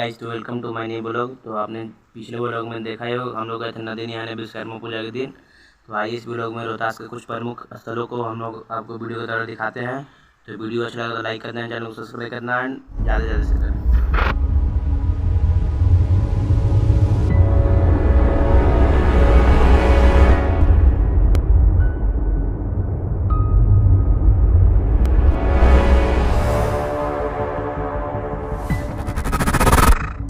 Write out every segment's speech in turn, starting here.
Guys, तो welcome to my new blog. तो आपने पिछले ब्लॉग में देखा ही होगा, हम लोग गए थे नदी नहाने विश्वकर्मा पूजा के दिन। तो आइए इस ब्लॉग में रोहतास के कुछ प्रमुख स्थलों को हम लोग आपको वीडियो के द्वारा दिखाते हैं। तो वीडियो अच्छा लगा तो लाइक करना है, चैनल को सब्सक्राइब करना है, ज़्यादा से ज़्यादा शेयर करना।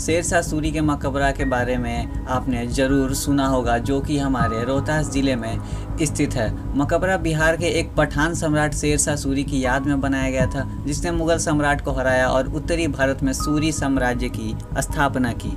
शेरशाह सूरी के मकबरा के बारे में आपने ज़रूर सुना होगा, जो कि हमारे रोहतास ज़िले में स्थित है। मकबरा बिहार के एक पठान सम्राट शेरशाह सूरी की याद में बनाया गया था, जिसने मुगल सम्राट को हराया और उत्तरी भारत में सूरी साम्राज्य की स्थापना की।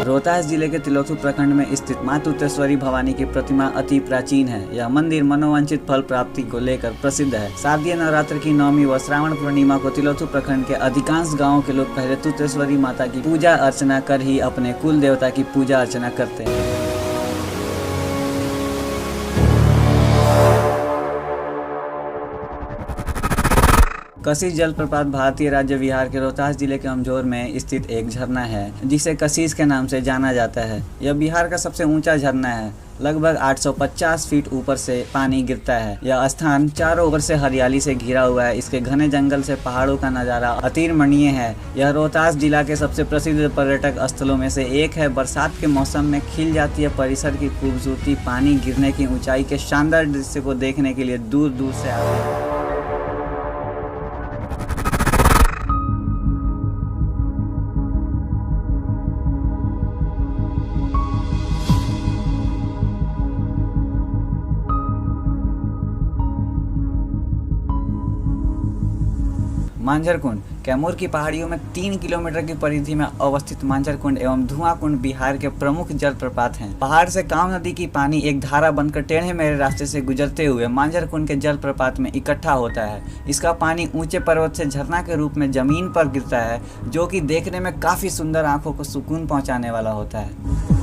रोहतास जिले के तिलोथू प्रखंड में स्थित माँ तुतेश्वरी भवानी की प्रतिमा अति प्राचीन है। यह मंदिर मनोवांछित फल प्राप्ति को लेकर प्रसिद्ध है। शारदीय नवरात्र की नवमी व श्रावण पूर्णिमा को तिलोथू प्रखंड के अधिकांश गाँव के लोग पहले तुतेश्वरी माता की पूजा अर्चना कर ही अपने कुल देवता की पूजा अर्चना करते हैं। कशिश जलप्रपात भारतीय राज्य बिहार के रोहतास जिले के अमझोर में स्थित एक झरना है, जिसे कशिश के नाम से जाना जाता है। यह बिहार का सबसे ऊंचा झरना है। लगभग 850 फीट ऊपर से पानी गिरता है। यह स्थान चारों ओर से हरियाली से घिरा हुआ है। इसके घने जंगल से पहाड़ों का नज़ारा अतिरमणीय है। यह रोहतास जिला के सबसे प्रसिद्ध पर्यटक स्थलों में से एक है। बरसात के मौसम में खिल जाती है परिसर की खूबसूरती पानी गिरने की ऊंचाई के शानदार दृश्य को देखने के लिए दूर दूर से आते हैं। मांझर कुंड कैमूर की पहाड़ियों में 3 किलोमीटर की परिधि में अवस्थित मांझर कुंड एवं धुआं कुंड बिहार के प्रमुख जलप्रपात हैं। पहाड़ से काव नदी की पानी एक धारा बनकर टेढ़े मेढ़े रास्ते से गुजरते हुए मांझर कुंड के जलप्रपात में इकट्ठा होता है। इसका पानी ऊंचे पर्वत से झरना के रूप में जमीन पर गिरता है, जो कि देखने में काफी सुंदर, आंखों को सुकून पहुँचाने वाला होता है।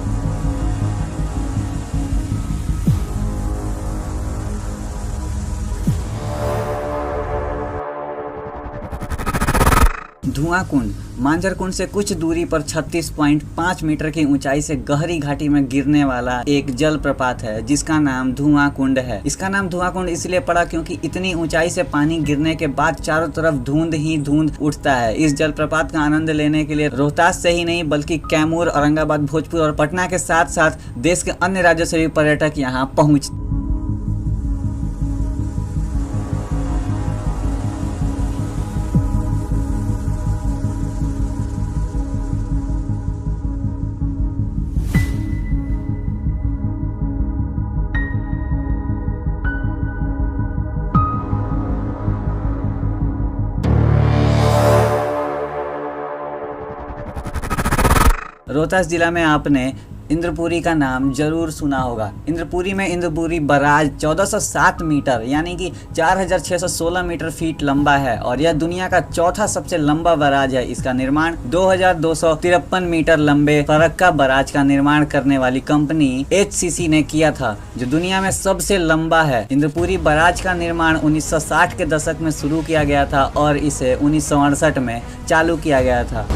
धुआं कुंड मांझर कुंड से कुछ दूरी पर 36.5 मीटर की ऊंचाई से गहरी घाटी में गिरने वाला एक जलप्रपात है, जिसका नाम धुआं कुंड है। इसका नाम धुआं कुंड इसलिए पड़ा क्योंकि इतनी ऊंचाई से पानी गिरने के बाद चारों तरफ धुंध ही धुंध उठता है। इस जलप्रपात का आनंद लेने के लिए रोहतास से ही नहीं बल्कि कैमूर, औरंगाबाद, भोजपुर और पटना के साथ साथ देश के अन्य राज्यों से भी पर्यटक यहाँ पहुँचते। रोहतास जिला में आपने इंद्रपुरी का नाम जरूर सुना होगा। इंद्रपुरी में इंद्रपुरी बराज 1407 मीटर यानी कि 4616 मीटर फीट लंबा है और यह दुनिया का चौथा सबसे लंबा बराज है। इसका निर्माण 2253 मीटर लंबे फरक्का बराज का निर्माण करने वाली कंपनी HCC ने किया था, जो दुनिया में सबसे लंबा है। इंद्रपुरी बराज का निर्माण 1960 के दशक में शुरू किया गया था और इसे 1968 में चालू किया गया था।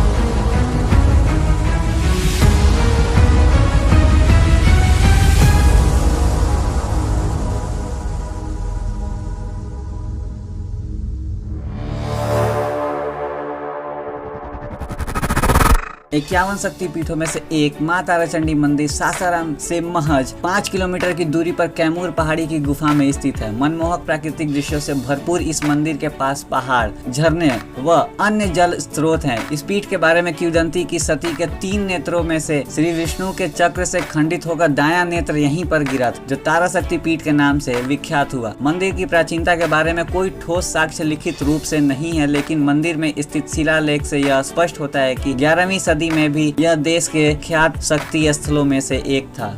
51 शक्तिपीठों में से एक मां ताराचंडी मंदिर सासाराम से महज 5 किलोमीटर की दूरी पर कैमूर पहाड़ी की गुफा में स्थित है। मनमोहक प्राकृतिक दृश्यों से भरपूर इस मंदिर के पास पहाड़, झरने व अन्य जल स्रोत हैं। इस पीठ के बारे में किंवदंती की सती के 3 नेत्रों में से श्री विष्णु के चक्र से खंडित होकर दायां नेत्र यहीं पर गिरा था, जो तारा शक्ति पीठ के नाम से विख्यात हुआ। मंदिर की प्राचीनता के बारे में कोई ठोस साक्ष्य लिखित रूप से नहीं है, लेकिन मंदिर में स्थित शिलालेख से यह स्पष्ट होता है कि 11वीं सदी में भी यह देश के ख्यात शक्ति स्थलों में से एक था।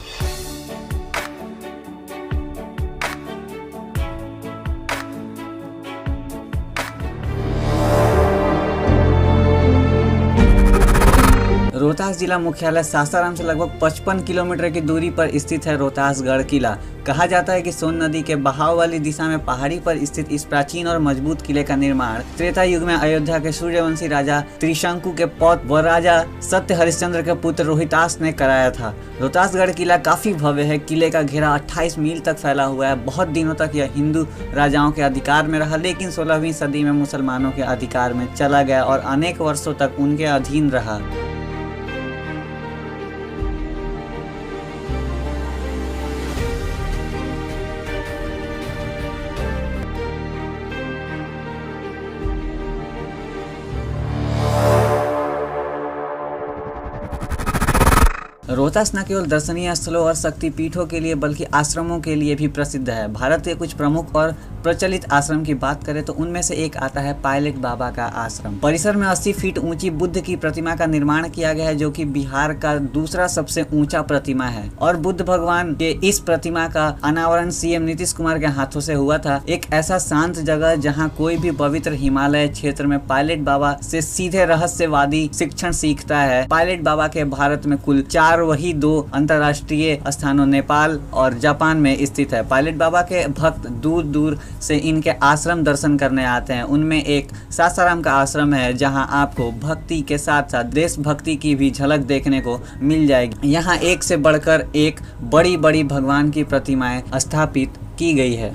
रोहतास जिला मुख्यालय सासाराम से लगभग 55 किलोमीटर की दूरी पर स्थित है रोहतासगढ़ किला। कहा जाता है कि सोन नदी के बहाव वाली दिशा में पहाड़ी पर स्थित इस प्राचीन और मजबूत किले का निर्माण त्रेता युग में अयोध्या के सूर्यवंशी राजा त्रिशंकु के पौत्र व राजा सत्य हरिश्चंद्र के पुत्र रोहितास ने कराया था। रोहतासगढ़ किला काफी भव्य है। किले का घेरा 28 मील तक फैला हुआ है। बहुत दिनों तक यह हिंदू राजाओं के अधिकार में रहा, लेकिन 16वीं सदी में मुसलमानों के अधिकार में चला गया और अनेक वर्षों तक उनके अधीन रहा। रोहतास न केवल दर्शनीय स्थलों और शक्तिपीठों के लिए बल्कि आश्रमों के लिए भी प्रसिद्ध है। भारत के कुछ प्रमुख और प्रचलित आश्रम की बात करें तो उनमें से एक आता है पायलट बाबा का आश्रम। परिसर में 80 फीट ऊंची बुद्ध की प्रतिमा का निर्माण किया गया है, जो कि बिहार का दूसरा सबसे ऊंचा प्रतिमा है और बुद्ध भगवान के इस प्रतिमा का अनावरण सीएम नीतीश कुमार के हाथों से हुआ था। एक ऐसा शांत जगह जहाँ कोई भी पवित्र हिमालय क्षेत्र में पायलट बाबा से सीधे रहस्यवादी शिक्षण सीखता है। पायलट बाबा के भारत में कुल 4 वही 2 अंतर्राष्ट्रीय स्थानों नेपाल और जापान में स्थित है। पायलट बाबा के भक्त दूर दूर से इनके आश्रम दर्शन करने आते हैं। उनमें एक सासाराम का आश्रम है, जहां आपको भक्ति के साथ साथ देशभक्ति की भी झलक देखने को मिल जाएगी। यहाँ एक से बढ़कर एक बड़ी बड़ी भगवान की प्रतिमाएं स्थापित की गई है।